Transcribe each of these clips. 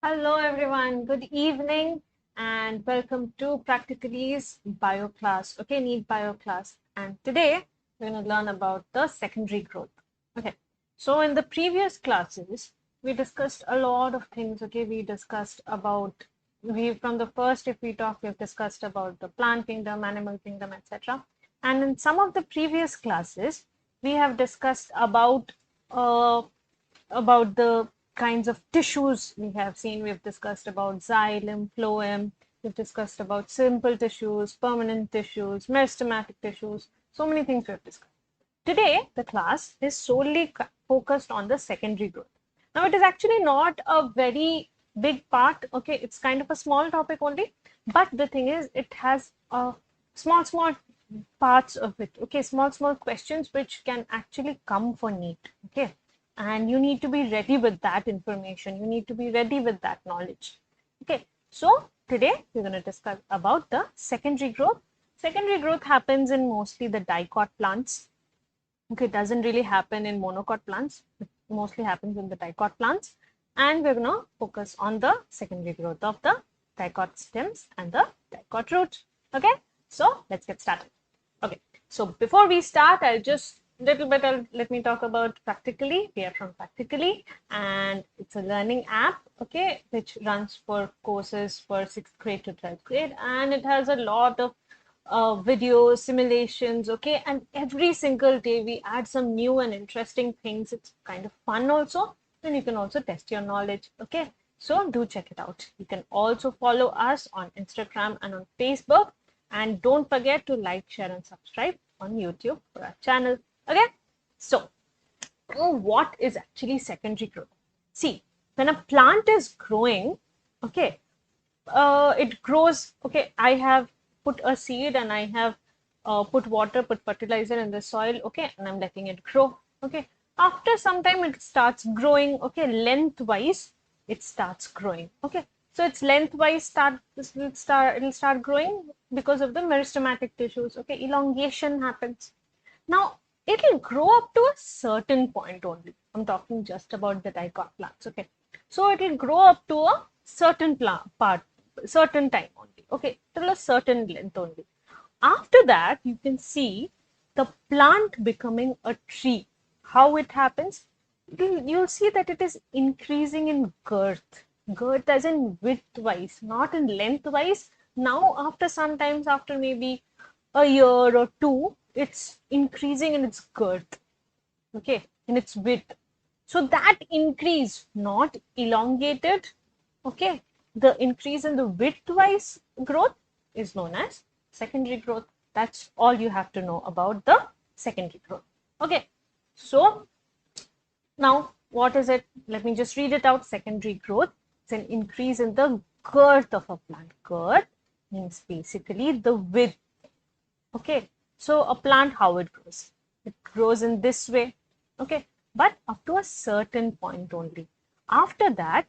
Hello everyone, good evening and welcome to Practically's bio class. Okay, NEET bio class. And today we're going to learn about the secondary growth. Okay, so in the previous classes, we discussed a lot of things. Okay, we discussed about, from the first, if we talk, we've discussed about the plant kingdom, animal kingdom, etc. And in some of the previous classes, we have discussed about the kinds of tissues we have seen. We've discussed about xylem, phloem. We've discussed about simple tissues, permanent tissues, meristematic tissues. So many things we've discussed. Today, the class is solely focused on the secondary growth. Now, it is actually not a very big part. Okay, it's kind of a small topic only. But the thing is, it has small parts of it. Okay, small questions which can actually come for NEET. Okay, and you need to be ready with that information. You need to be ready with that knowledge. Okay, so today we're going to discuss about the secondary growth. Secondary growth happens in mostly the dicot plants. Okay, it doesn't really happen in monocot plants. It mostly happens in the dicot plants. And we're going to focus on the secondary growth of the dicot stems and the dicot root. Okay, so let's get started. Okay, so before we start, I'll just let me talk about Practically. We are from Practically, and it's a learning app, okay, which runs for courses for 6th grade to 12th grade, and it has a lot of videos, simulations, okay, and every single day we add some new and interesting things. It's kind of fun also, and you can also test your knowledge, okay. So do check it out. You can also follow us on Instagram and on Facebook. And don't forget to like, share, and subscribe on YouTube for our channel. Okay, so what is actually secondary growth? See, when a plant is growing, okay, it grows. Okay, I have put a seed and I have put water, put fertilizer in the soil. Okay, and I'm letting it grow. Okay, after some time it starts growing. Okay, lengthwise it starts growing. Okay, so its lengthwise it'll start growing because of the meristematic tissues. Okay, elongation happens. Now it'll grow up to a certain point only. I'm talking just about the dicot plants. Okay, so it'll grow up to a certain certain time only. Okay, till a certain length only. After that, you can see the plant becoming a tree. How it happens? You'll see that it is increasing in girth. Girth as in width-wise, not in length-wise. Now, after sometimes, after maybe a year or two, it's increasing in its girth, okay, in its width. So that increase, not elongated, okay, the increase in the width-wise growth is known as secondary growth. That's all you have to know about the secondary growth. Okay, so now what is it? Let me just read it out. Secondary growth is an increase in the girth of a plant. Girth means basically the width. Okay, so a plant, how it grows? It grows in this way. Okay, but up to a certain point only. After that,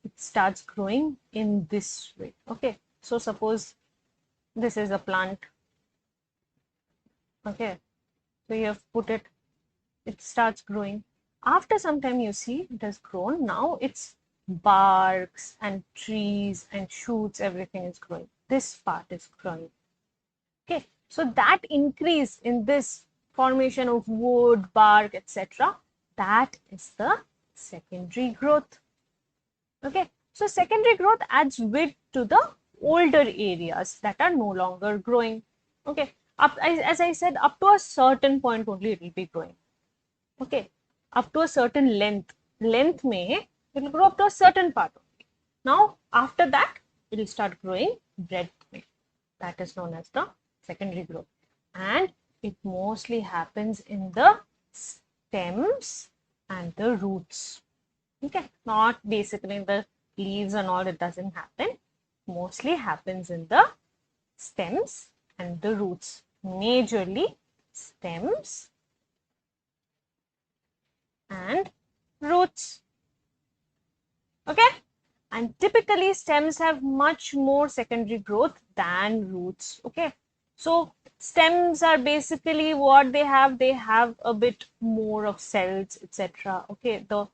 it starts growing in this way. Okay, so suppose this is a plant. Okay, so you have put it, it starts growing. After some time, you see it has grown. Now it's barks and trees and shoots, everything is growing. This part is growing. Okay, so that increase in this formation of wood, bark, etc., that is the secondary growth. Okay, so secondary growth adds width to the older areas that are no longer growing. Okay, as I said, up to a certain point only it will be growing. Okay, up to a certain length. Length may, it will grow up to a certain part only. Now, after that, it will start growing breadth. That is known as the secondary growth. And it mostly happens in the stems and the roots. Okay, not basically in the leaves and all, it doesn't happen. Mostly happens in the stems and the roots. Majorly stems and roots. Okay, and typically stems have much more secondary growth than roots. Okay, so stems are basically what they have a bit more of cells, etc. Okay, the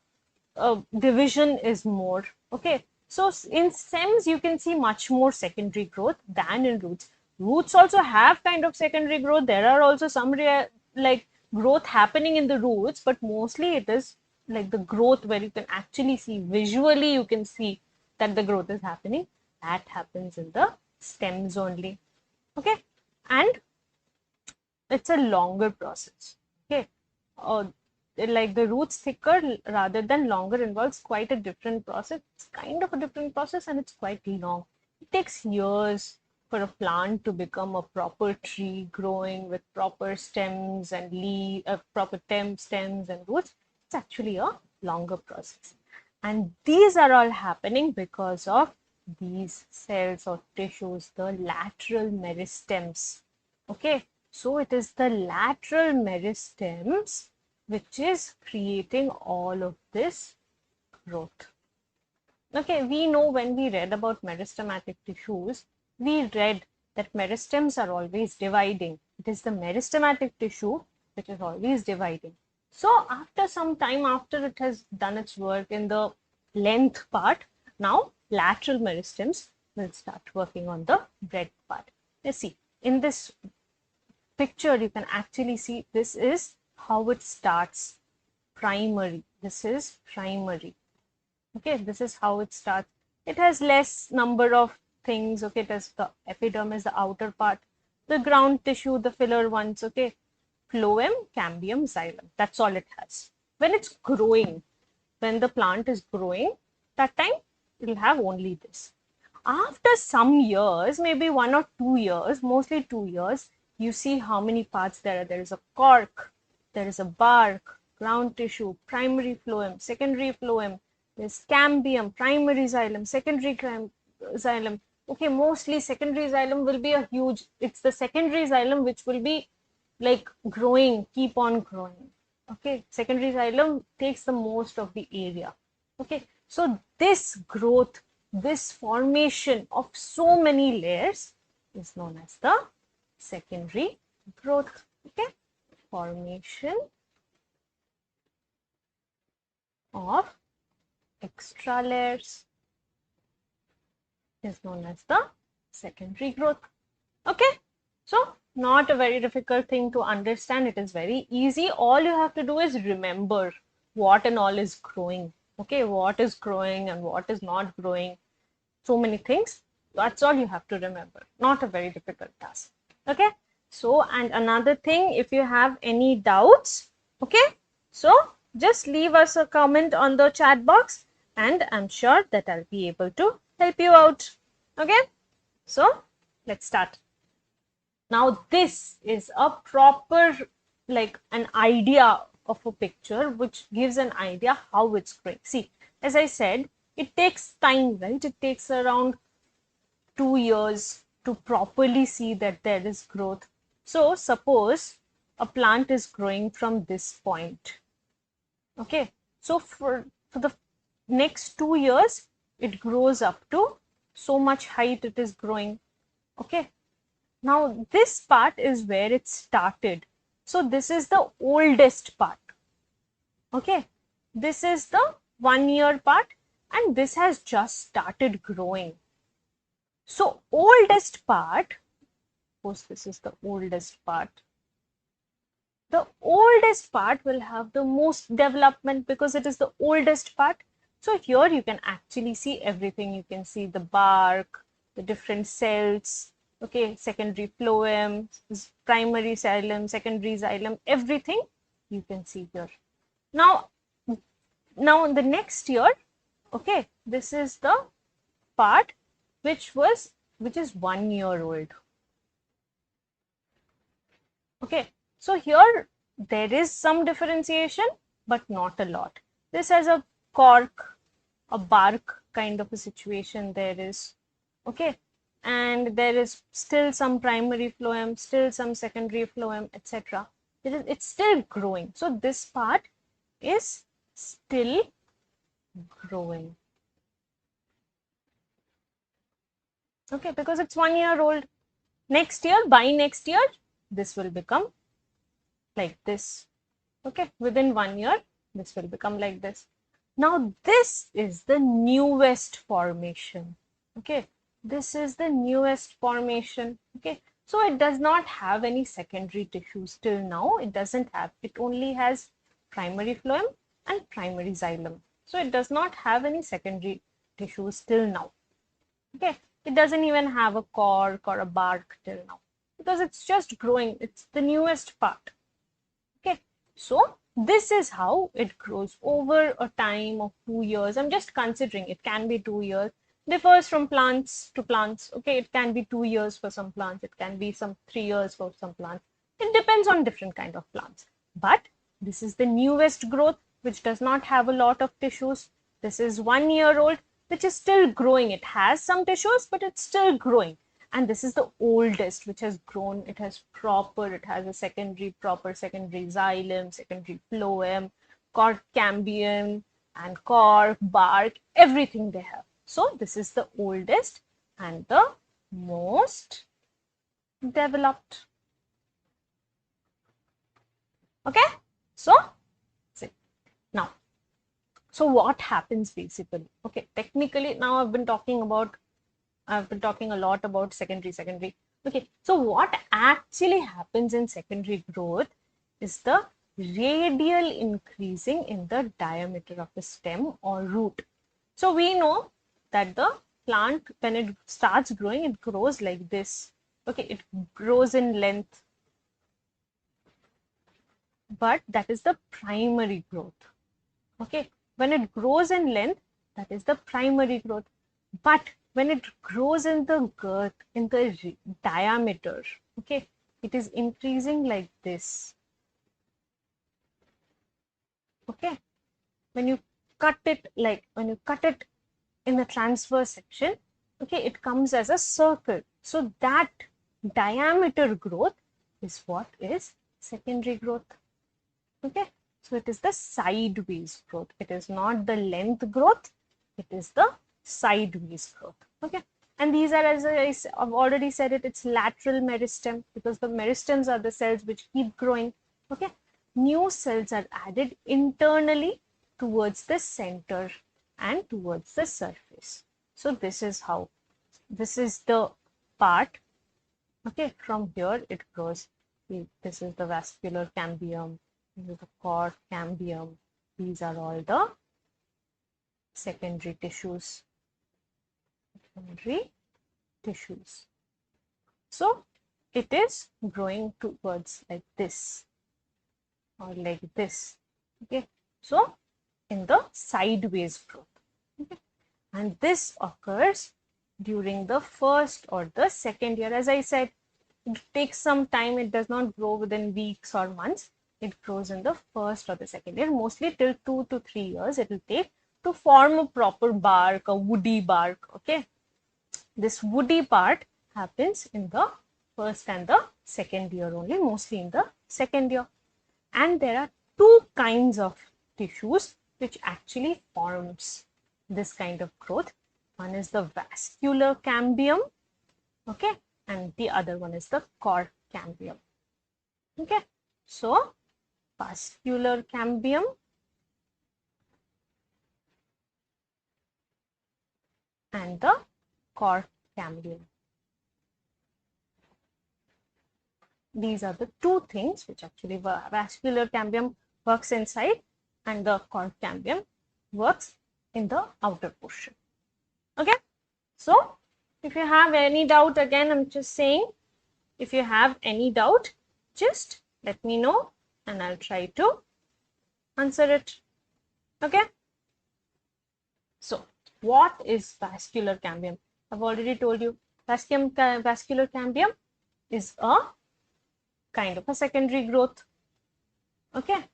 division is more. Okay, So in stems, you can see much more secondary growth than in roots. Roots also have kind of secondary growth. There are also some like growth happening in the roots, but mostly it is like the growth where you can actually see visually, you can see that the growth is happening. That happens in the stems only. Okay, and it's a longer process. Okay, uh, like the roots thicker rather than longer involves quite a different process. It's kind of a different process and it's quite long. It takes years for a plant to become a proper tree growing with proper stems and proper stems and roots. It's actually a longer process. And these are all happening because of these cells or tissues, the lateral meristems. Okay, so it is the lateral meristems which is creating all of this growth. Okay, we know when we read about meristematic tissues, we read that meristems are always dividing. It is the meristematic tissue which is always dividing. So after some time, after it has done its work in the length part, now lateral meristems will start working on the breadth part. Let's see, in this picture, you can actually see this is how it starts. Primary. This is primary. Okay, this is how it starts. It has less number of things. Okay, it has the epidermis, the outer part, the ground tissue, the filler ones. Okay, phloem, cambium, xylem. That's all it has. When it's growing, when the plant is growing, that time it will have only this. After some years, maybe 1 or 2 years, mostly 2 years, you see how many parts there are. There is a cork, there is a bark, ground tissue, primary phloem, secondary phloem, there's cambium, primary xylem, secondary xylem. Okay, mostly secondary xylem will be a huge, it's the secondary xylem which will be like growing, keep on growing. Okay, secondary xylem takes the most of the area. Okay, so this growth, this formation of so many layers is known as the secondary growth. Okay, formation of extra layers is known as the secondary growth. Okay, so not a very difficult thing to understand. It is very easy. All you have to do is remember what and all is growing. Okay, what is growing and what is not growing. So many things. That's all you have to remember. Not a very difficult task. Okay, so and another thing, if you have any doubts, okay, so just leave us a comment on the chat box and I'm sure that I'll be able to help you out. Okay, so let's start. Now this is a proper like an idea of a picture which gives an idea how it's growing. See, as I said, it takes time, right? It takes around 2 years to properly see that there is growth. So suppose a plant is growing from this point. Okay, so for the next 2 years, it grows up to so much height it is growing. Okay, now this part is where it started. So this is the oldest part. Okay, this is the 1 year part and this has just started growing. So oldest part, suppose this is the oldest part. The oldest part will have the most development because it is the oldest part. So here you can actually see everything. You can see the bark, the different cells, okay, secondary phloem, primary xylem, secondary xylem, everything you can see here. Now in the next year, okay, this is the part which is 1 year old. Okay, so here there is some differentiation, but not a lot. This has a cork, a bark kind of a situation there is. Okay, and there is still some primary phloem, still some secondary phloem, etc. It's still growing. So this part is still growing. Okay, because it's 1 year old. Next year, by next year, this will become like this. Okay, within 1 year, this will become like this. Now this is the newest formation. Okay, this is the newest formation. Okay, so it does not have any secondary tissues till now. It doesn't have, it only has primary phloem and primary xylem. So it does not have any secondary tissues till now. Okay, it doesn't even have a cork or a bark till now because it's just growing. It's the newest part. Okay, so this is how it grows over a time of 2 years. I'm just considering it can be 2 years. Differs from plants to plants. Okay, it can be 2 years for some plants. It can be some 3 years for some plants. It depends on different kind of plants. But this is the newest growth, which does not have a lot of tissues. This is 1 year old, which is still growing. It has some tissues, but it's still growing. And this is the oldest, which has grown. It has it has a proper secondary xylem, secondary phloem, cork cambium, and cork, bark, everything they have. So this is the oldest and the most developed. Okay, so see now. So what happens basically? Okay, technically now I've been talking a lot about secondary. Okay, so what actually happens in secondary growth is the radial increasing in the diameter of the stem or root. So we know that the plant, when it starts growing, it grows like this. Okay, it grows in length, but that is the primary growth. Okay, when it grows in length, that is the primary growth. But when it grows in the girth, in the diameter, okay, it is increasing like this. Okay, when you cut it in the transverse section, okay, it comes as a circle. So that diameter growth is what is secondary growth. Okay, so it is the sideways growth. It is not the length growth, it is the sideways growth. Okay, and these are, as I've already said it, it's lateral meristem, because the meristems are the cells which keep growing. Okay, new cells are added internally towards the center and towards the surface. So this is how, this is the part. Okay, from here it grows. This is the vascular cambium, this is the cork cambium. These are all the secondary tissues. Secondary tissues. So it is growing towards like this or like this. Okay, so in the sideways growth. Okay, and this occurs during the first or the second year. As I said, it takes some time. It does not grow within weeks or months. It grows in the first or the second year, mostly till 2 to 3 years it will take to form a proper bark, a woody bark. Okay, this woody part happens in the first and the second year only, mostly in the second year. And there are two kinds of tissues which actually forms this kind of growth. One is the vascular cambium, okay, and the other one is the cork cambium. Okay, so vascular cambium and the cork cambium. These are the two things which actually vascular cambium works inside and the cork cambium works in the outer portion. Okay, so if you have any doubt, again I'm just saying, if you have any doubt, just let me know and I'll try to answer it. Okay, so what is vascular cambium? I've already told you, vascular cambium is a kind of a secondary growth. Okay,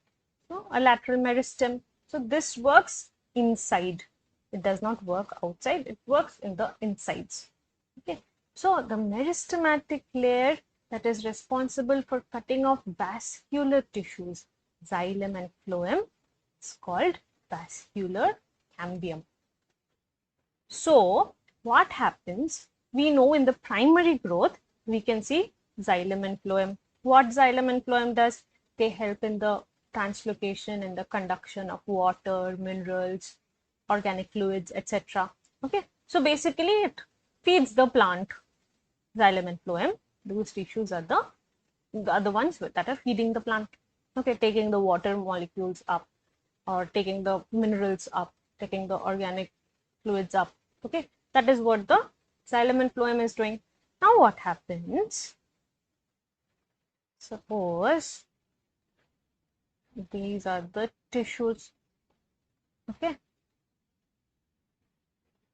so a lateral meristem. So this works inside. It does not work outside. It works in the insides. Okay, so the meristematic layer that is responsible for cutting off vascular tissues, xylem and phloem, is called vascular cambium. So what happens? We know in the primary growth, we can see xylem and phloem. What xylem and phloem does? They help in the translocation in the conduction of water, minerals, organic fluids, etc. Okay, so basically it feeds the plant. Xylem and phloem, those tissues are the ones that are feeding the plant. Okay, taking the water molecules up, or taking the minerals up, taking the organic fluids up. Okay, that is what the xylem and phloem is doing. Now what happens? Suppose these are the tissues. Okay,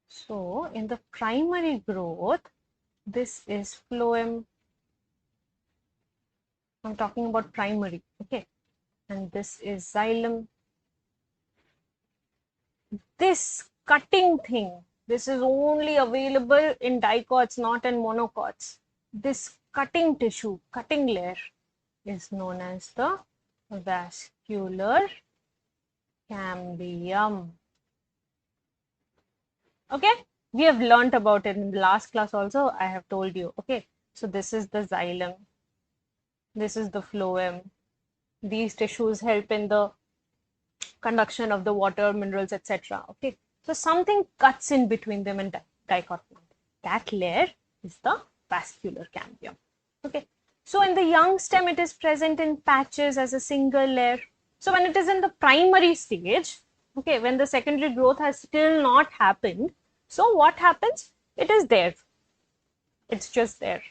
so in the primary growth, this is phloem. I'm talking about primary. Okay, and this is xylem. This cutting thing, this is only available in dicots, not in monocots. This cutting tissue, cutting layer is known as the vascular cambium. Okay, we have learnt about it in the last class also. I have told you. Okay, so this is the xylem, this is the phloem. These tissues help in the conduction of the water, minerals, etc. Okay, so something cuts in between them and dicot. That layer is the vascular cambium. Okay, so in the young stem, it is present in patches as a single layer. So when it is in the primary stage, okay, when the secondary growth has still not happened, so what happens? It is there. It's just there.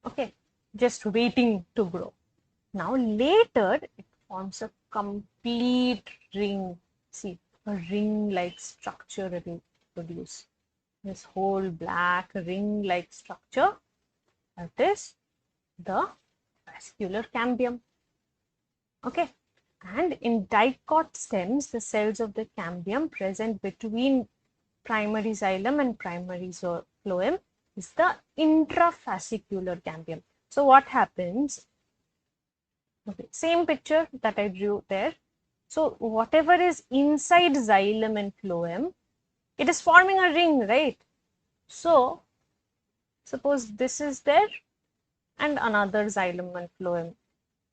Okay, just waiting to grow. Now later, it forms a complete ring. See, a ring-like structure it will produce. This whole black ring-like structure, that is the vascular cambium. Okay, and in dicot stems, the cells of the cambium present between primary xylem and primary phloem is the intrafascicular cambium. So what happens? Okay, same picture that I drew there. So whatever is inside xylem and phloem, it is forming a ring, right? So suppose this is there and another xylem and phloem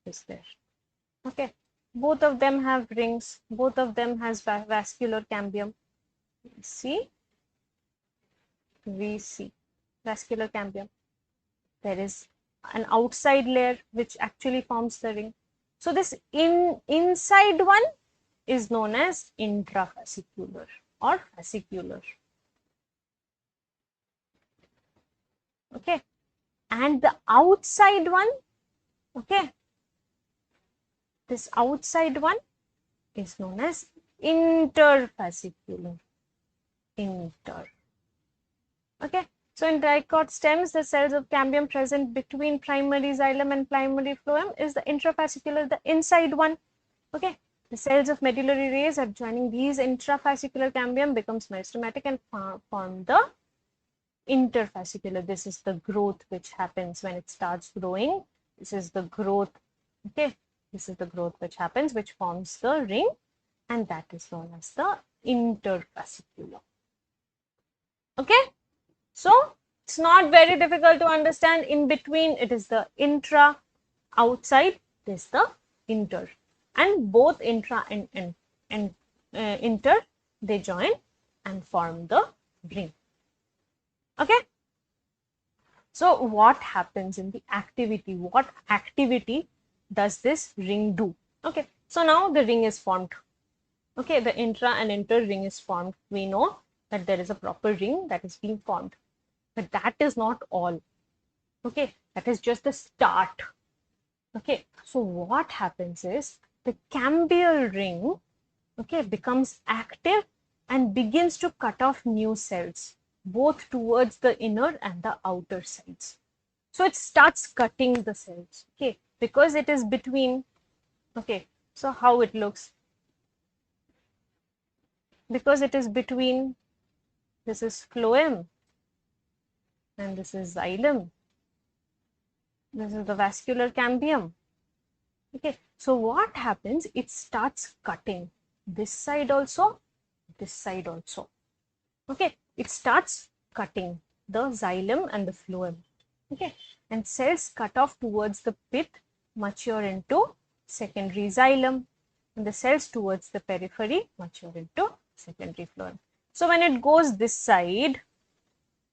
is there. Okay, both of them have rings, both of them has vascular cambium. See, we see vascular cambium. There is an outside layer which actually forms the ring. So this inside one is known as intrafascicular or fascicular. Okay, and the outside one, okay, this outside one is known as interfascicular. Inter. Okay, so in dicot stems, the cells of cambium present between primary xylem and primary phloem is the intrafascicular, the inside one. Okay, the cells of medullary rays adjoining these intrafascicular cambium becomes meristematic and form the interfascicular. This is the growth which happens when it starts growing. This is the growth. Okay, this is the growth which happens, which forms the ring, and that is known as the interfascicular. Okay, so it's not very difficult to understand. In between, it is the intra, outside, this is the inter, and both intra and inter, they join and form the ring. Okay, so what happens in the activity? What activity does this ring do? Okay, so now the ring is formed. Okay, the intra and inter ring is formed. We know that there is a proper ring that is being formed, but that is not all. Okay, that is just the start. Okay, so what happens is the cambial ring, okay, becomes active and begins to cut off new cells, both towards the inner and the outer sides. So it starts cutting the cells, okay, because it is between. Okay, so how it looks? Because it is between, this is phloem and this is xylem. This is the vascular cambium. Okay, so what happens? It starts cutting this side also, this side also. Okay, it starts cutting the xylem and the phloem. Okay, and cells cut off towards the pith mature into secondary xylem, and the cells towards the periphery mature into secondary phloem. So when it goes this side,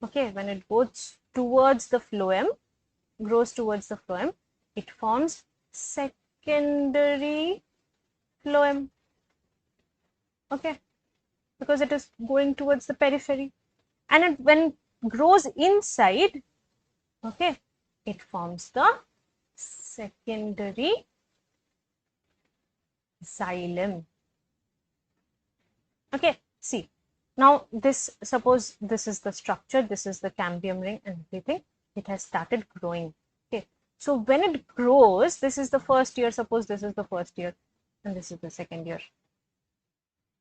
okay, when it goes towards the phloem, grows towards the phloem, it forms secondary phloem, okay, because it is going towards the periphery. And when it grows inside, okay, it forms the secondary xylem. Okay, see, now this, suppose this is the structure, this is the cambium ring and everything, it has started growing. Okay, so when it grows, this is the first year, suppose this is the first year and this is the second year.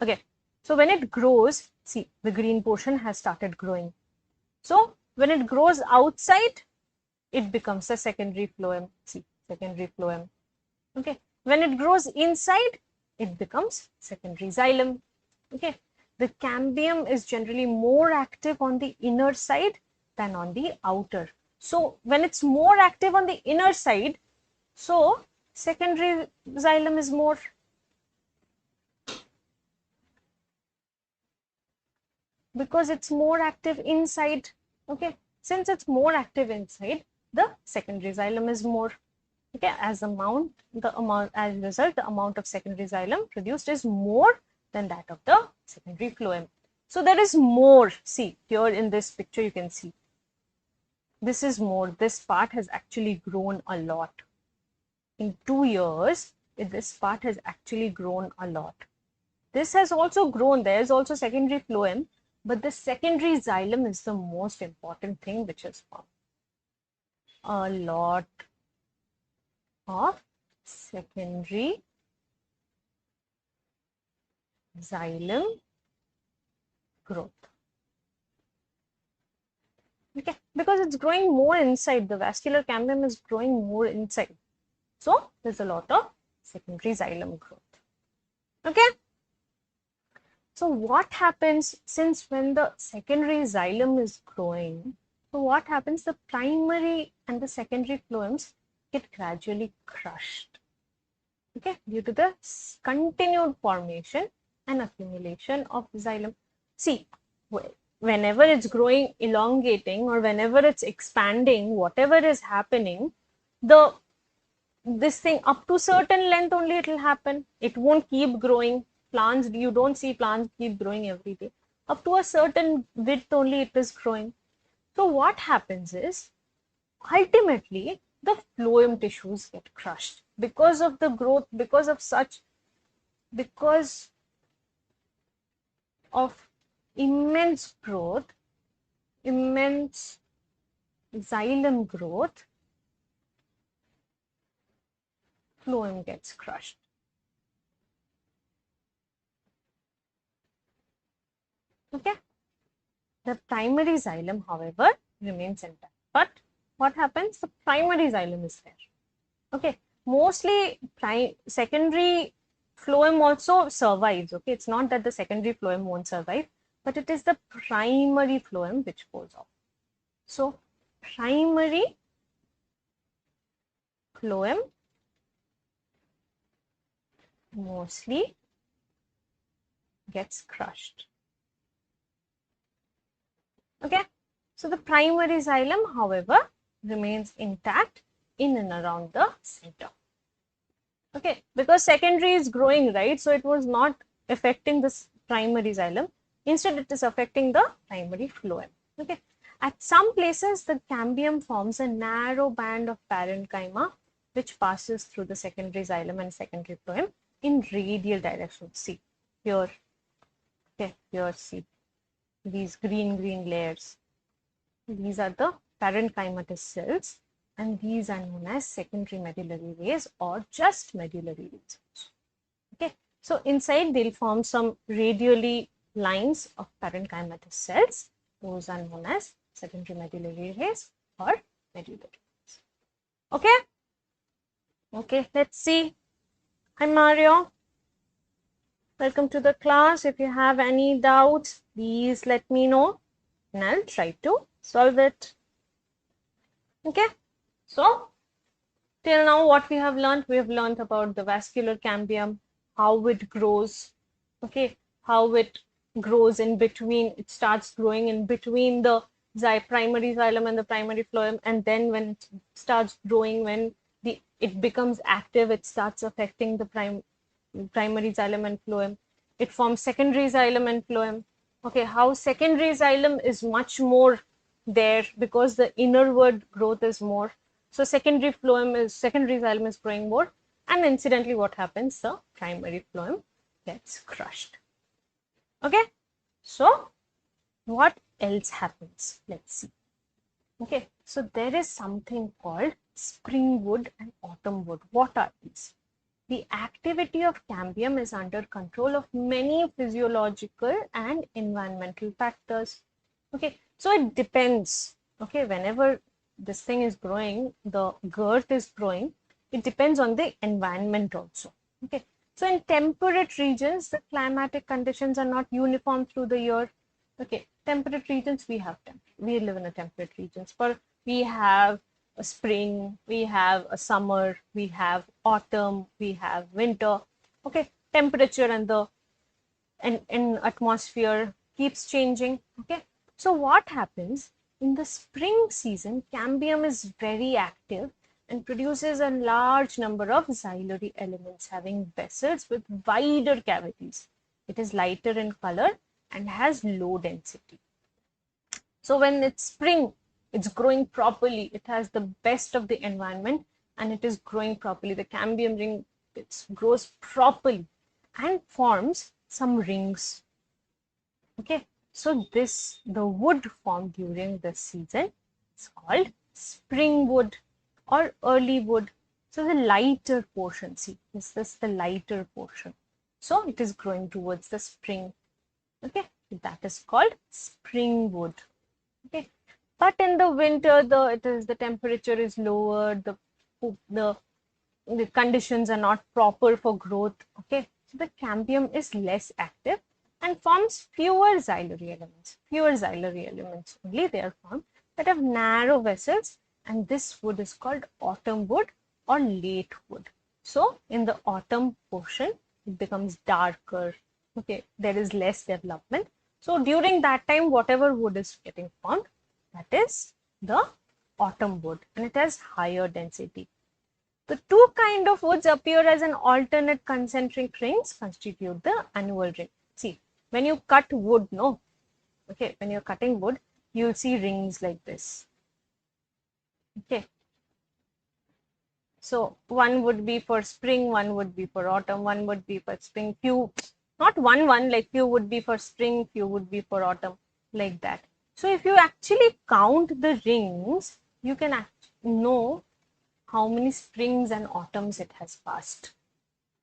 Okay, so when it grows, see, the green portion has started growing. So when it grows outside, it becomes a secondary phloem. See, secondary phloem. Okay, when it grows inside, it becomes secondary xylem. Okay, the cambium is generally more active on the inner side than on the outer. So when it's more active on the inner side, so secondary xylem is more. Because it's more active inside. Okay, since it's more active inside, the secondary xylem is more. Okay, as a result, the amount of secondary xylem produced is more than that of the secondary phloem. So there is more. See, here in this picture you can see this is more. This part has actually grown a lot. In 2 years, this part has actually grown a lot. This has also grown. There is also secondary phloem, but the secondary xylem is the most important thing which is formed. A lot of secondary xylem growth. Okay, because it's growing more inside. The vascular cambium is growing more inside. So there's a lot of secondary xylem growth. Okay. So what happens, since when the secondary xylem is growing, so what happens, the primary and the secondary phloems get gradually crushed, okay, due to the continued formation and accumulation of xylem. See, whenever it's growing, elongating, or whenever it's expanding, whatever is happening, this thing up to certain length only it will happen. It won't keep growing. Plants, you don't see plants keep growing every day. Up to a certain width only it is growing. So what happens is, ultimately, the phloem tissues get crushed because of the growth, because of immense growth, immense xylem growth, phloem gets crushed. Okay. The primary xylem, however, remains intact. But what happens? The primary xylem is there. Okay. Mostly secondary phloem also survives. Okay. It's not that the secondary phloem won't survive, but it is the primary phloem which goes off. So primary phloem mostly gets crushed. Okay, so the primary xylem, however, remains intact in and around the center. Okay, because secondary is growing, right? So it was not affecting this primary xylem. Instead, it is affecting the primary phloem. Okay, at some places, the cambium forms a narrow band of parenchyma which passes through the secondary xylem and secondary phloem in radial direction. See here. Okay, here, see these green layers. These are the parenchymatous cells, and these are known as secondary medullary rays or just medullary rays. Okay, so inside they'll form some radially lines of parenchymatous cells. Those are known as secondary medullary rays or medullary rays. Okay, okay, let's see. Hi Mario. Welcome to the class. If you have any doubts, please let me know and I'll try to solve it. Okay, so Till now, what we have learned about the vascular cambium, how it grows, okay, how it grows in between, it starts growing in between the primary xylem and the primary phloem, and then when it starts growing, when it becomes active, it starts affecting the primary xylem and phloem. It forms secondary xylem and phloem. Okay, how secondary xylem is much more there because the innerward growth is more. So secondary xylem is growing more, and incidentally, what happens? The primary phloem gets crushed. Okay, so what else happens? Let's see. Okay, so there is something called spring wood and autumn wood. What are these? The activity of cambium is under control of many physiological and environmental factors. Okay, so it depends. Okay, whenever this thing is growing, the girth is growing, it depends on the environment also. Okay, so in temperate regions, the climatic conditions are not uniform through the year. Okay, temperate regions, we live in a temperate regions, but we have a spring, we have a summer, we have autumn, we have winter. Okay, temperature and the atmosphere keeps changing. Okay, so what happens in the spring season? Cambium is very active and produces a large number of xylary elements having vessels with wider cavities. It is lighter in color and has low density. So when it's spring, it's growing properly. It has the best of the environment and it is growing properly. The cambium ring grows properly and forms some rings. Okay, so the wood formed during the season is called spring wood or early wood. So the lighter portion, see, this is the lighter portion. So it is growing towards the spring. Okay, that is called spring wood. Okay, but in the winter, the temperature is lower. The conditions are not proper for growth. Okay, so the cambium is less active and forms fewer xylary elements. Fewer xylary elements only they are formed that have narrow vessels, and this wood is called autumn wood or late wood. So in the autumn portion, it becomes darker. Okay, there is less development. So during that time, whatever wood is getting formed, that is the autumn wood, and it has higher density. The two kind of woods appear as an alternate concentric rings constitute the annual ring. See, when you cut wood, no, okay, when you're cutting wood, you'll see rings like this. Okay, so one would be for spring, one would be for autumn, one would be for spring, not one, like few would be for spring, few would be for autumn, like that. So if you actually count the rings, you can know how many springs and autumns it has passed.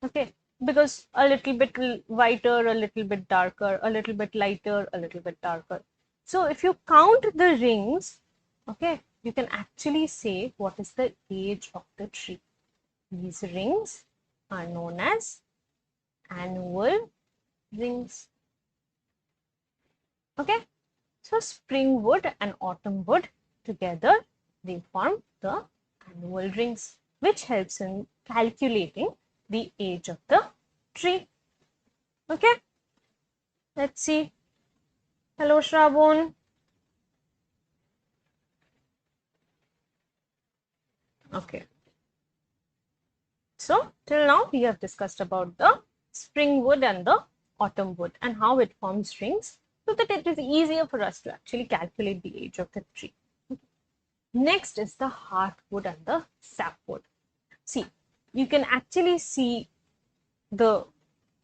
Okay, because a little bit whiter, a little bit darker, a little bit lighter, a little bit darker. So if you count the rings, okay, you can actually say what is the age of the tree. These rings are known as annual rings. Okay, so spring wood and autumn wood together, they form the annual rings, which helps in calculating the age of the tree. Okay, let's see. Hello, Shravon. Okay, so till now we have discussed about the spring wood and the autumn wood and how it forms rings so that it is easier for us to actually calculate the age of the tree. Next is the heartwood and the sapwood. See, you can actually see the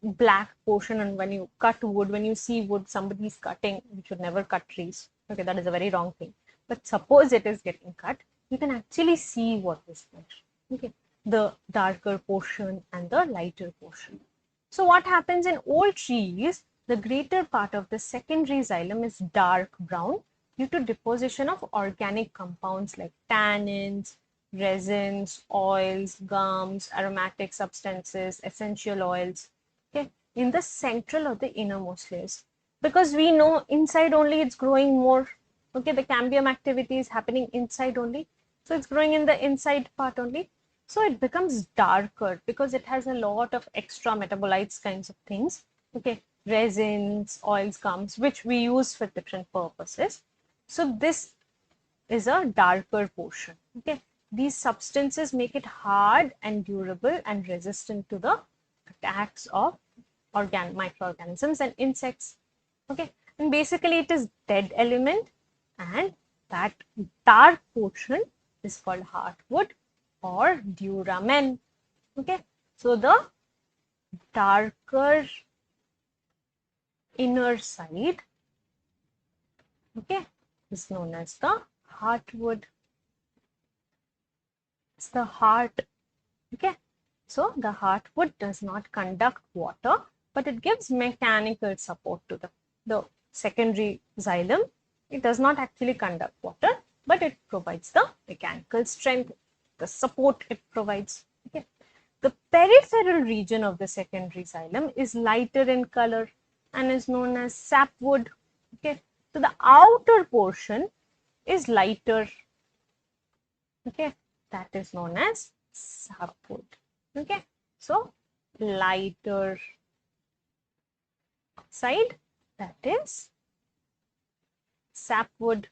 black portion, and when you cut wood, when you see wood somebody is cutting, you should never cut trees. Okay, that is a very wrong thing. But suppose it is getting cut, you can actually see what is there. Okay, the darker portion and the lighter portion. So what happens in old trees, the greater part of the secondary xylem is dark brown due to deposition of organic compounds like tannins, resins, oils, gums, aromatic substances, essential oils, okay, in the central or the innermost layers. Because we know inside only it's growing more. Okay, the cambium activity is happening inside only. So it's growing in the inside part only. So it becomes darker because it has a lot of extra metabolites kinds of things. Okay, resins, oils comes, which we use for different purposes. So this is a darker portion. Okay, these substances make it hard and durable and resistant to the attacks of microorganisms and insects. Okay, and basically it is dead element, and that dark portion is called hardwood or duramen. Okay, so the darker inner side, okay, is known as the heartwood. It's the heart. Okay, so the heartwood does not conduct water, but it gives mechanical support to the secondary xylem. It does not actually conduct water, but it provides the mechanical strength, the support it provides. Okay. The peripheral region of the secondary xylem is lighter in color and is known as sapwood. Okay. So the outer portion is lighter. Okay. That is known as sapwood. Okay. So lighter side, that is sapwood.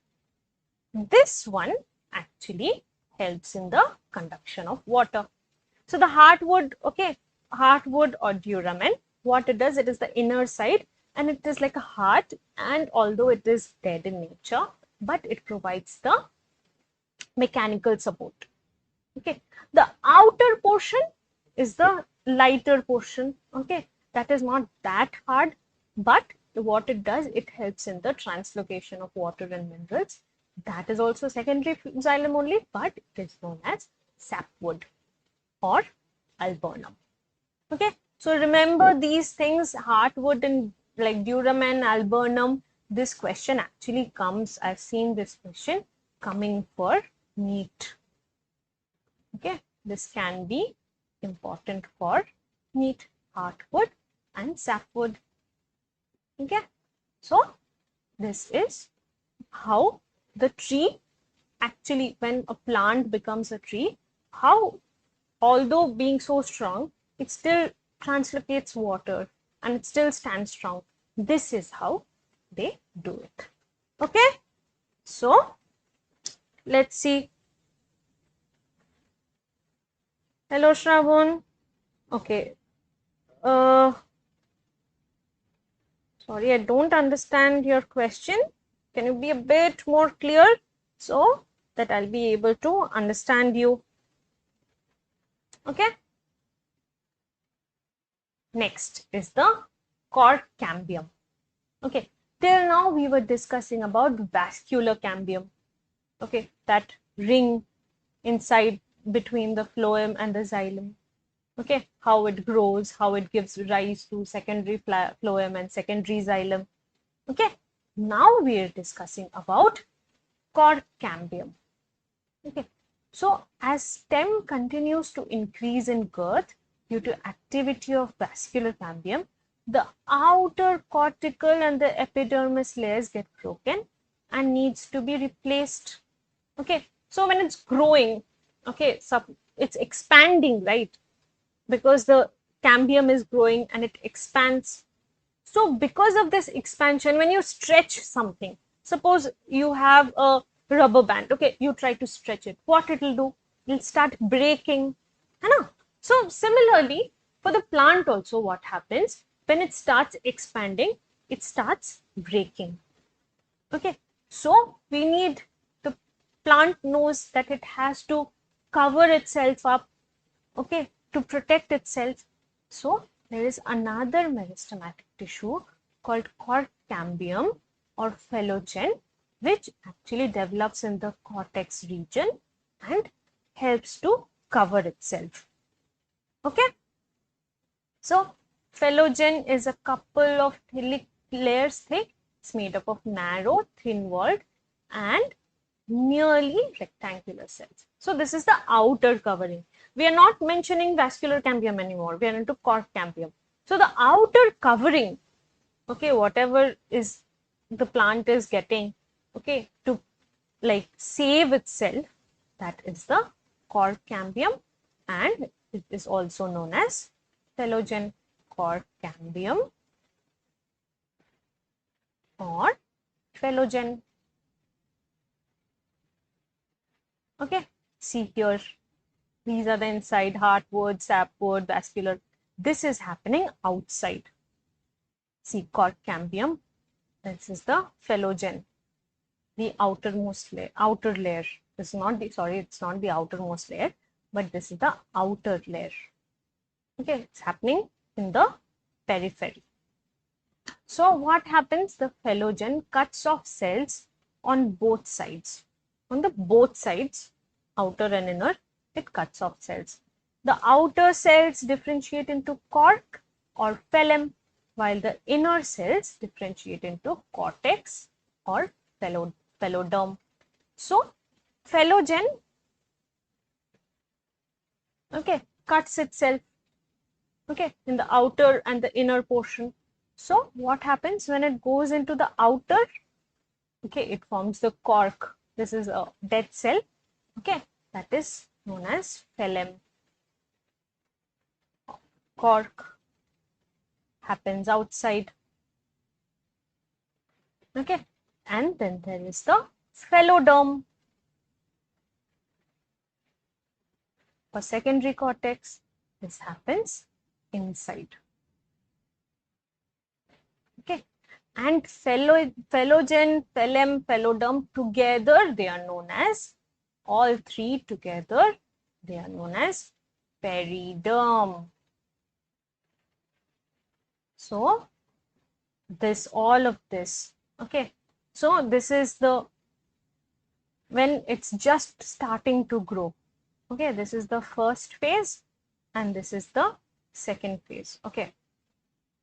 This one actually helps in the conduction of water. So the heartwood, okay, heartwood or duramen, what it does, it is the inner side and it is like a heart, and although it is dead in nature, but it provides the mechanical support. Okay, the outer portion is the lighter portion. Okay, that is not that hard, but what it does, it helps in the translocation of water and minerals. That is also secondary xylem only, but it is known as sapwood or alburnum. Okay, so remember these things, heartwood and like duramen, alburnum. This question actually comes, I've seen this question coming for NEET. Okay, this can be important for NEET, heartwood and sapwood. Okay, so this is how the tree actually, when a plant becomes a tree, how although being so strong, it still translocates water and it still stands strong. This is how they do it. Okay, so let's see. Hello, Shravon. Okay. Sorry, I don't understand your question. Can you be a bit more clear so that I'll be able to understand you? Okay. Next is the cork cambium. Okay. Till now we were discussing about vascular cambium. Okay, that ring inside between the phloem and the xylem. Okay, how it grows, how it gives rise to secondary phloem and secondary xylem. Okay, now we are discussing about cork cambium. Okay, so as stem continues to increase in girth due to activity of vascular cambium, the outer cortical and the epidermis layers get broken and needs to be replaced. Okay, so when it's growing, okay, so it's expanding, right? Because the cambium is growing and it expands. So because of this expansion, when you stretch something, suppose you have a rubber band, okay, you try to stretch it, what it will do? It will start breaking. So similarly, for the plant also, what happens? When it starts expanding, it starts breaking. Okay, so we need, the plant knows that it has to cover itself up, okay, to protect itself. So there is another meristematic tissue called cork cambium or phellogen, which actually develops in the cortex region and helps to cover itself. Okay, so phellogen is a couple of layers thick. It's made up of narrow, thin-walled and nearly rectangular cells. So this is the outer covering. We are not mentioning vascular cambium anymore. We are into cork cambium. So the outer covering, okay, whatever is the plant is getting, okay, to like save itself, that is the cork cambium. and it is also known as phelogen, cork cambium or phelogen. Okay, see here, these are the inside, heartward, sapward, vascular. This is happening outside. See, cork cambium, this is the phelogen, the outermost layer, outer layer. This is not the, sorry, it's not the outermost layer, but this is the outer layer. Okay, it's happening in the periphery. So what happens? The phelogen cuts off cells on both sides. On the both sides, outer and inner, it cuts off cells. The outer cells differentiate into cork or phloem, while the inner cells differentiate into cortex or pheloderm. So phelogen, okay, cuts itself, okay, in the outer and the inner portion. So what happens when it goes into the outer? Okay, it forms the cork. This is a dead cell. Okay, that is known as phloem. Cork happens outside. Okay, and then there is the pheloderm or secondary cortex. This happens inside. Okay, and phelogen, phloem, pheloderm together, they are known as, all three together, they are known as periderm. So this, all of this, okay, so this is the, when it's just starting to grow. Okay, this is the first phase and this is the second phase. Okay,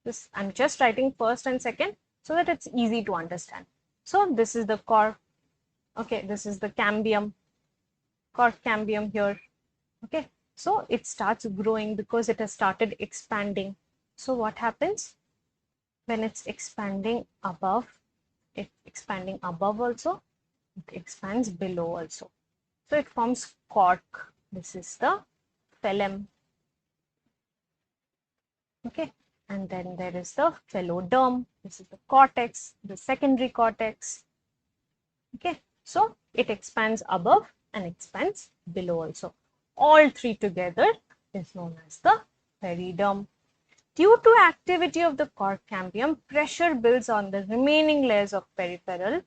this, I'm just writing first and second so that it's easy to understand. So this is the cork. Okay, this is the cambium, cork cambium here. Okay, so it starts growing because it has started expanding. So what happens when it's expanding above? It's expanding above also, it expands below also. So it forms cork. This is the phloem. Okay, and then there is the pheloderm. This is the cortex, the secondary cortex. Okay, so it expands above and expands below also. All three together is known as the periderm. Due to activity of the cork cambium, pressure builds on the remaining layers of peripheral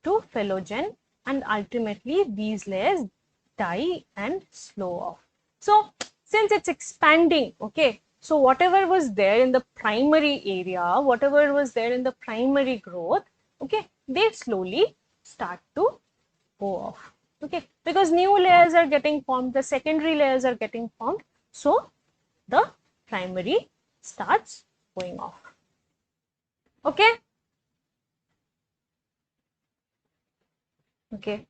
to phelogen, and ultimately these layers die and slow off. So since it's expanding, okay, so whatever was there in the primary area, whatever was there in the primary growth, okay, they slowly start to go off. Okay, because new layers are getting formed, the secondary layers are getting formed, so the primary starts going off. Okay. Okay.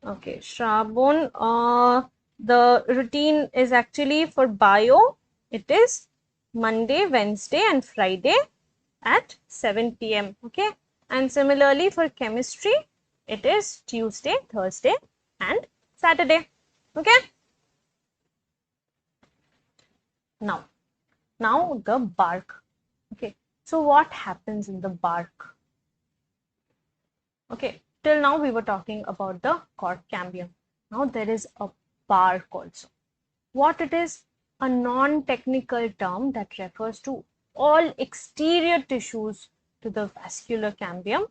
Okay, Shravon, the routine is actually for bio. It is Monday, Wednesday, and Friday at 7 p.m. Okay, and similarly for chemistry, it is Tuesday, Thursday, and Saturday. Okay. Now the bark. Okay, so what happens in the bark? Okay, till now we were talking about the cork cambium. Now there is a bark also. What it is? A non-technical term that refers to all exterior tissues to the vascular cambium,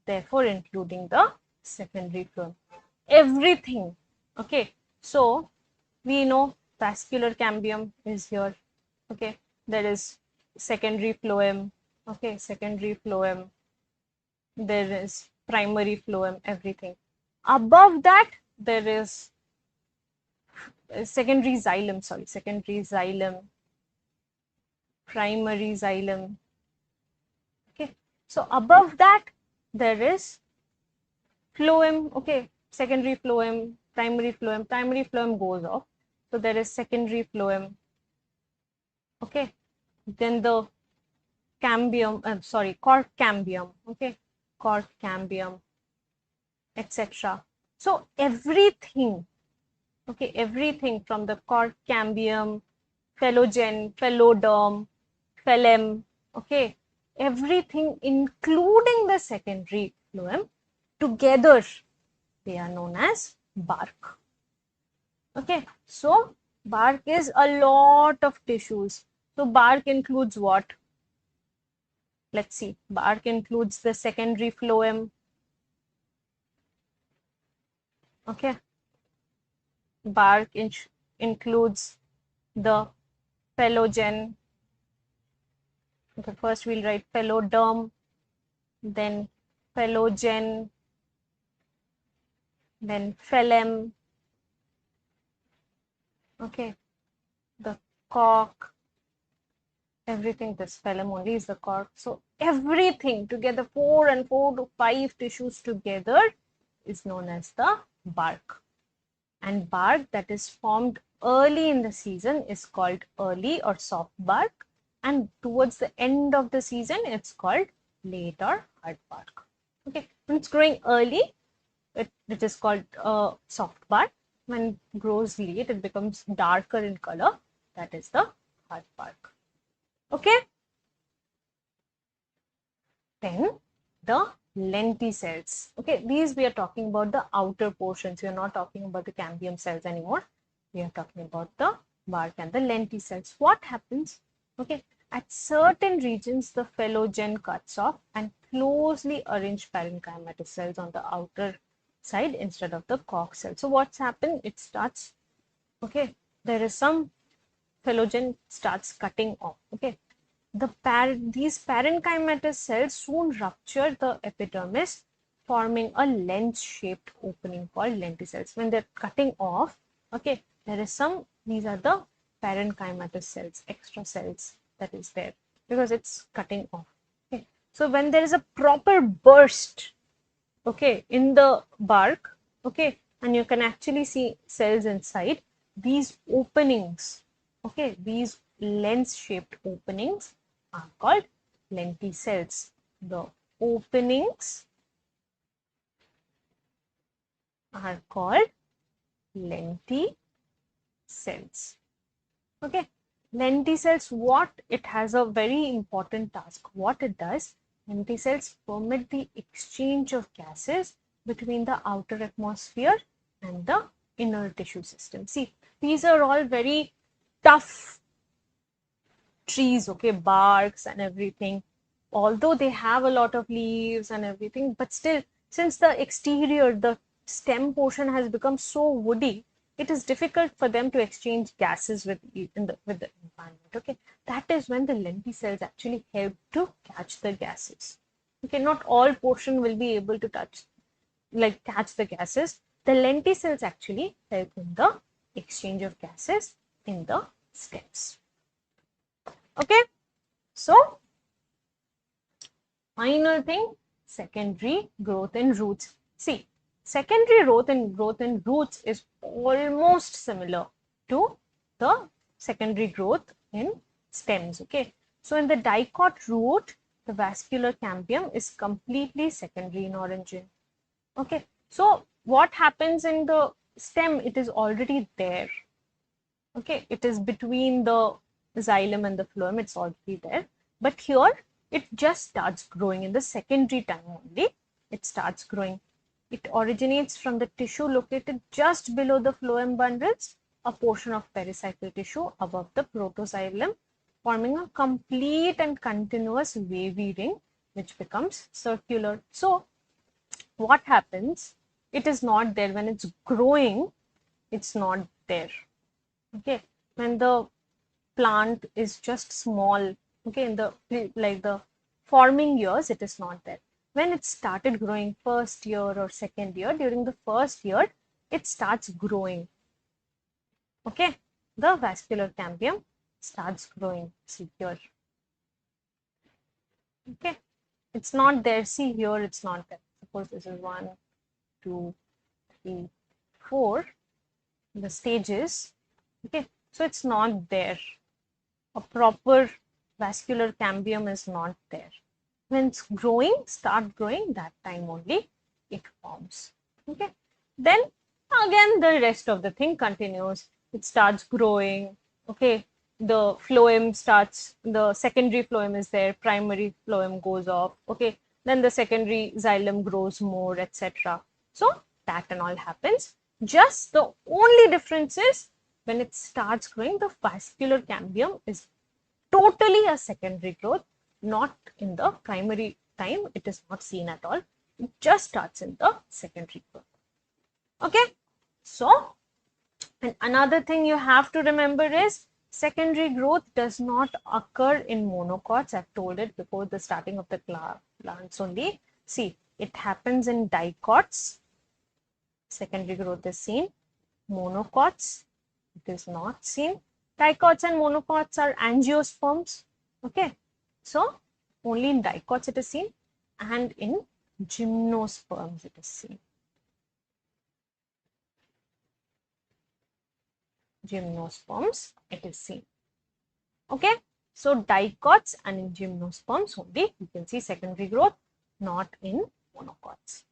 therefore including the secondary phloem. Everything. Okay, so we know vascular cambium is here. Okay, there is secondary phloem. Okay, secondary phloem. There is primary phloem, everything. Above that, there is secondary xylem, primary xylem. Okay, so above that, there is phloem. Okay, secondary phloem, primary phloem goes off. So there is secondary phloem. Okay, then the cambium, cork cambium. Okay, cork cambium, etc. So everything Okay, everything from the cork cambium, phelogen, pheloderm, phloem, okay, everything including the secondary phloem, together they are known as bark. Okay, so bark is a lot of tissues. So bark includes what? Let's see. Bark includes the secondary phloem. Okay, bark includes the phelogen. Okay, first we'll write pheloderm, then phelogen, then phloem. Okay, the cork, everything, this phloem only is the cork. So everything together, 4 to 5 tissues together is known as the bark. And bark that is formed early in the season is called early or soft bark. And towards the end of the season, it's called late or hard bark. Okay, when it's growing early, it is called soft bark. When it grows late, it becomes darker in color. That is the hard bark. Okay, then the lenticels. Okay, these we are talking about the outer portions. We are not talking about the cambium cells anymore. We are talking about the bark and the lenticels. What happens? Okay, at certain regions, the phelogen cuts off and closely arranged parenchymatous cells on the outer side instead of the cork cell. So what's happened? It starts, okay, there is some phelogen starts cutting off. Okay, these parenchymatous cells soon rupture the epidermis, forming a lens-shaped opening called lenticels. When they're cutting off, okay, there is some, these are the parenchymatous cells, extra cells that is there because it's cutting off. Okay, so when there is a proper burst, okay, in the bark, okay, and you can actually see cells inside, these openings, okay, these lens-shaped openings are called lenticels. The openings are called lenticels. Okay, lenticels, what it has a very important task. What it does, lenticels permit the exchange of gases between the outer atmosphere and the inner tissue system. See, these are all very tough trees, okay, barks and everything. Although they have a lot of leaves and everything, but still, since the exterior, the stem portion has become so woody, it is difficult for them to exchange gases with the environment. Okay, that is when the lenticels actually help to catch the gases. Okay, not all portion will be able to catch the gases. The lenticels actually help in the exchange of gases in the stems. Okay, so final thing, secondary growth in roots. See, secondary growth in roots is almost similar to the secondary growth in stems. Okay, so in the dicot root, the vascular cambium is completely secondary in origin. Okay, so what happens in the stem? It is already there. Okay, it is between the xylem and the phloem, it's already there. But here, it just starts growing in the secondary time only. It starts growing. It originates from the tissue located just below the phloem bundles, a portion of pericycle tissue above the protoxylem, forming a complete and continuous wavy ring, which becomes circular. So, what happens? It is not there. When it's growing, it's not there. Okay, when the plant is just small, okay, in the forming years, it is not there. When it started growing first year or second year, during the first year, it starts growing. Okay, the vascular cambium starts growing. See here. Okay, it's not there. See here, it's not there. Suppose this is 1, 2, 3, 4, the stages. Okay, so it's not there. A proper vascular cambium is not there. When it's growing, start growing, that time only it forms. Okay. Then Again, the rest of the thing continues. It starts growing. Okay, the phloem starts, the secondary phloem is there, primary phloem goes off. Okay, then the secondary xylem grows more, etc. So that and all happens. Just the only difference is when it starts growing, the vascular cambium is totally a secondary growth, not in the primary time. It is not seen at all. It just starts in the secondary growth. Okay, so, and another thing you have to remember is secondary growth does not occur in monocots. I've told it before the starting of the plants only. See, it happens in dicots. Secondary growth is seen. Monocots, it is not seen. Dicots and monocots are angiosperms. Okay, so only in dicots it is seen, and in gymnosperms it is seen. Gymnosperms it is seen. Okay, so dicots and in gymnosperms only you can see secondary growth, not in monocots.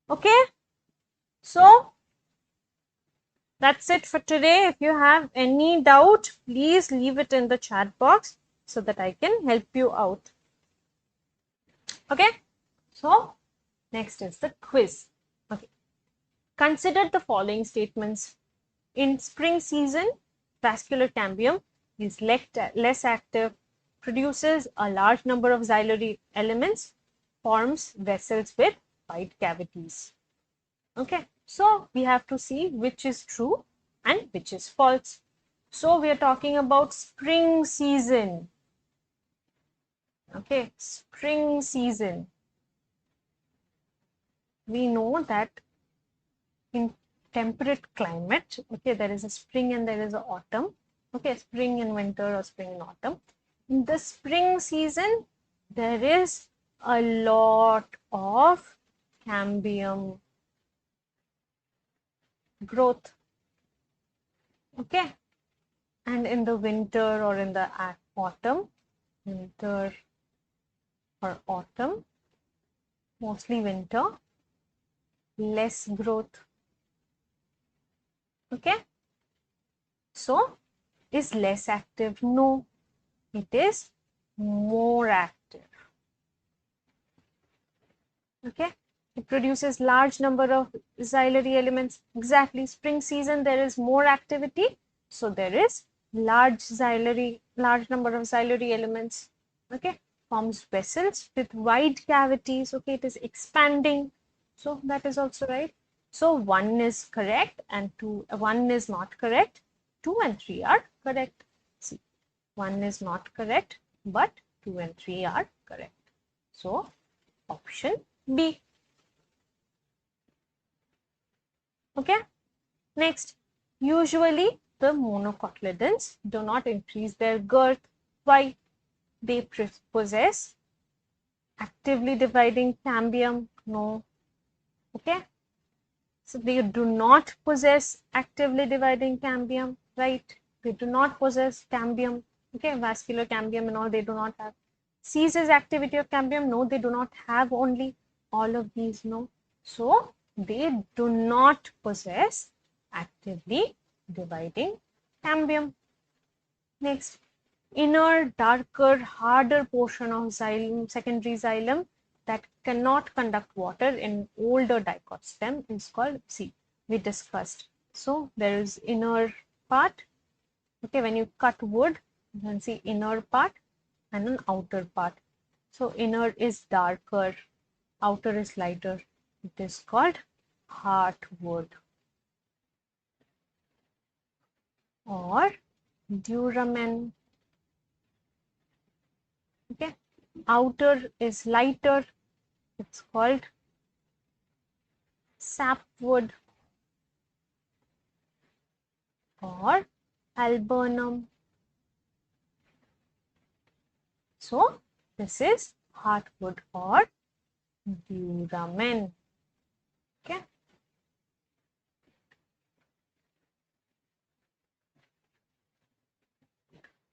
Okay, so that's it for today. If you have any doubt, please leave it in the chat box so that I can help you out. Okay, so next is the quiz. Okay, consider the following statements. In spring season, vascular cambium is less active, produces a large number of xylem elements, forms vessels with wide cavities. Okay, so we have to see which is true and which is false. So we are talking about spring season. Okay, spring season. We know that in temperate climate, okay, there is a spring and there is an autumn. Okay, spring and winter or spring and autumn. In the spring season, there is a lot of cambium growth. Okay, and in the winter or in the autumn, winter or autumn, mostly winter, less growth. Okay, so is less active? No, it is more active. Okay, it produces large number of xylem elements. Exactly, spring season there is more activity, so there is large number of xylem elements. Okay, forms vessels with wide cavities. Okay, it is expanding, so that is also right. So 1 is correct and 1 is not correct. 2 and 3 are correct. See, 1 is not correct, but 2 and 3 are correct. So option B. Okay, next, usually the monocotyledons do not increase their girth. Why? They possess actively dividing cambium. No. Okay, so they do not possess actively dividing cambium, right? They do not possess cambium. Okay, vascular cambium and all they do not have. Ceases activity of cambium. No, they do not have only all of these. No, so they do not possess actively dividing cambium. Next, inner, darker, harder portion of xylem, secondary xylem that cannot conduct water in older dicot stem is called, see, we discussed. So there is inner part. Okay, when you cut wood, you can see inner part and an outer part. So inner is darker, outer is lighter. It is called heartwood or duramen. Okay, outer is lighter. It's called sapwood or alburnum. So this is heartwood or duramen. Okay.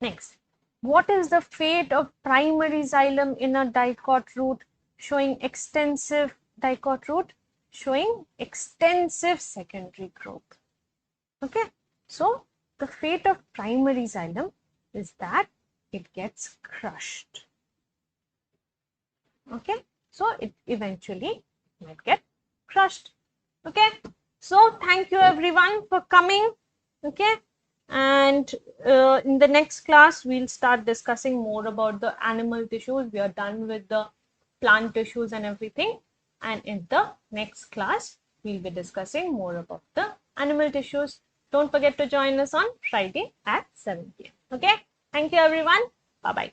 Next, what is the fate of primary xylem in a dicot root showing extensive dicot root? showing extensive secondary growth. Okay, so the fate of primary xylem is that it gets crushed. Okay, so it eventually might get crushed. Okay, so thank you everyone for coming. Okay, and in the next class we'll start discussing more about the animal tissues. We are done with the plant tissues and everything, and in the next class we'll be discussing more about the animal tissues. Don't forget to join us on Friday at 7 p.m. Okay, thank you everyone. Bye bye.